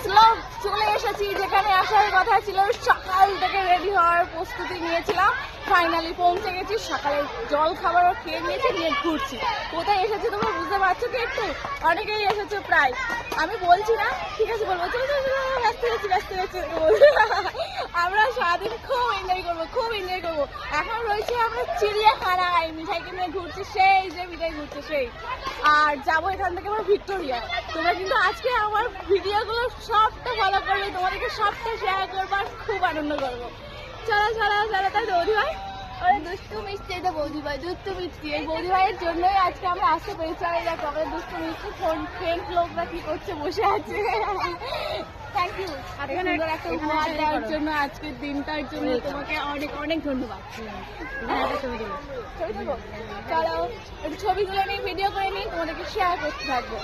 Slope চলে এসেছি যেখানে আসার কথা ছিল। সকাল থেকে রেডি হওয়ার প্রস্তুতি নিয়েছিলাম, ফাইনালি পৌঁছে গেছি। সকালে জল খাবারও খেয়ে নিয়েছি, নিয়ে ঘুরছি। কোথায় এসেছি তোমরা বুঝতে পারছো কি? একটু অনেকেই এসেছে প্রায়, আমি বলছি না, ঠিক আছে বলবো। চলো চলো চলো, ব্যস্ত হয়েছি আমরা সারাদিন খুব এনজয় করবো, খুব এনজয় করবো। এখন রয়েছে আমরা চিড়িয়াখানায়, মিঠাইকে নিয়ে ঘুরছি, সেই যে মিঠাই ঘুরছে সেই। আর যাবো এখান থেকে আমরা ভিক্টোরিয়া। তোমরা কিন্তু আজকে আমার ভিডিওগুলো সবটা ফলো করবে, তোমাদেরকে সবটা শেয়ার করবো আর খুব আনন্দ করবো। চলো চলো চলো, তাই বৌদি ভাই ওই দুষ্টু মিষ্টি, এটা বৌদি ভাই দুষ্টু মিষ্টি। এই বৌদি ভাইয়ের জন্যই আজকে আমরা আসতে পেরেছি। আর দেখো আমাদের দুষ্টু মিষ্টি ফ্রেন্ড লোকরা কি করছে, বসে আছে। থ্যাংক ইউ সুন্দর একটা উপহার দেওয়ার জন্য, আজকের দিনটার জন্য তোমাকে অনেক অনেক ধন্যবাদ। ছবি দেবো, চলো একটু ছবি তুলে নিই, ভিডিও করে নিই, তোমাদেরকে শেয়ার করতে থাকবো।